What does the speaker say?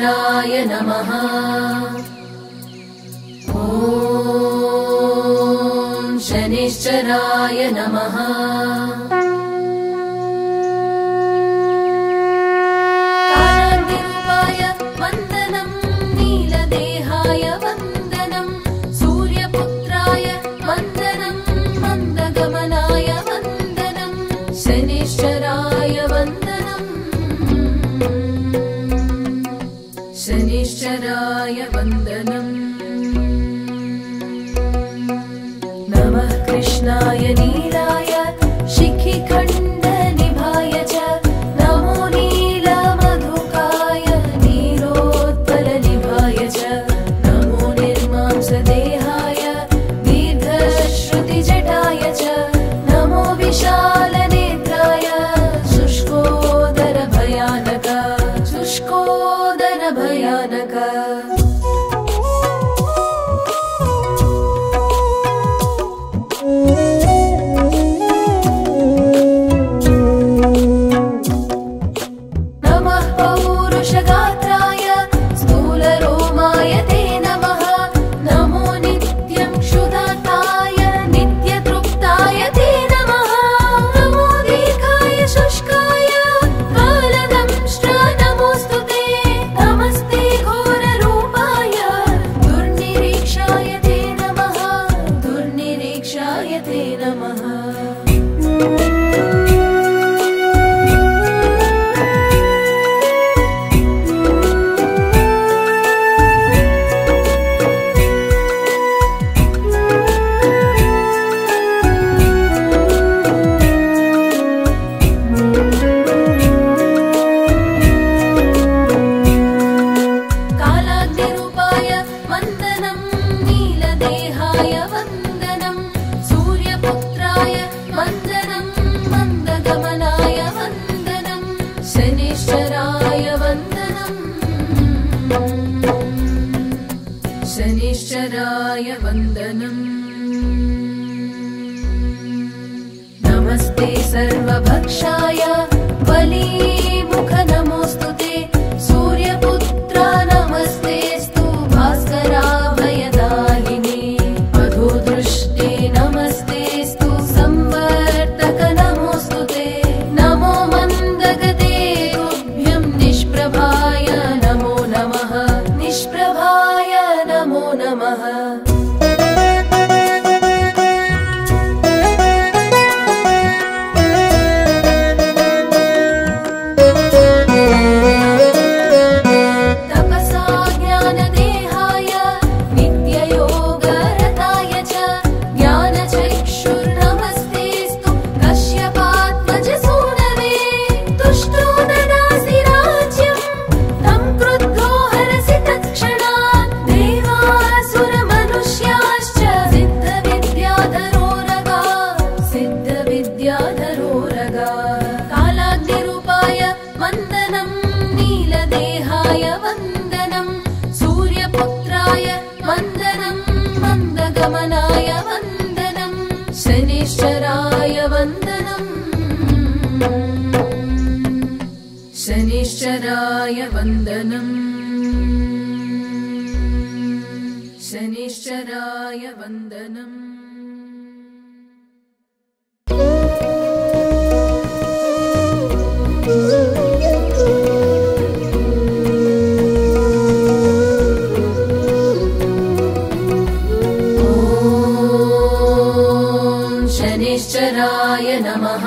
शनिश्चराय नमः। ॐ शनिश्चराय नमः। कालाग्निरूपाय वन्दनं नीलदेहाय वन्दनं सूर्यपुत्राय वन्दनं मन्दगमनाय वन्दनं शनिश्चराय वन्दनं शनिश्चराय वन्दनम्। नमः कृष्णाय नीलाय शिखिखण्डनिभाय च नमो नीलमधुकाय नीलोत्पलनिभाय च नमो निर्मांसदेहाय दीर्घश्रुतिजटाय च नमो विशालनेत्राय शुष्कोदरभयानक शुष्कोदरभयानक। नमः पौरुषगात्राय स्थूलरोमाय ते नमः। नमो नित्यं क्षुधाताय नित्यतृप्ताय ते नमः। नमो दीर्घाय शुष्काय कालदंष्ट्र नमोऽस्तु ते। नमस्ते घोररूपाय दुर्निरीक्षाय ते नमः दुर्निरीक्षाय ते नमः। कालाग्निरूपाय वन्दनं नीलदेहाय वन्दनं सूर्यपुत्राय वन्दनं मन्दगमनाय वन्दनं शनिश्चराय वन्दनं शनिश्चराय वन्दनम्। नमस्ते सर्वभक्षाय बलीमुख नमोऽस्तु ते। सूर्यपुत्र नमस्तेऽस्तु भास्कराभयदायिने। मधुदृष्टे नमस्तेऽस्तु संवर्तक नमोऽस्तु ते। नमो मन्दगते तुभ्यं निष्प्रभाय नमो नमः निष्प्रभाय नमो नमः। तपसा ज्ञानदेहाय नित्ययोगरताय च ज्ञानचक्षुर्नमस्तेऽस्तु कश्यपात्मजसूनवे। तुष्टो ददासि राज्यं तं क्रुद्धो हरसि तत्क्षणात्। देवासुरमनुष्याश्च सिद्धविद्याधरोरगा सिद्धविद्याधरोरगा। कालाग्निरूपाय वन्दनं नीलदेहाय वन्दनं सूर्यपुत्राय वन्दनं मन्दगमनाय वन्दनं शनिश्चराय वन्दनं शनिश्चराय वन्दनम् शनिश्चराय वन्दनम्। ॐ शनिश्चराय नमः।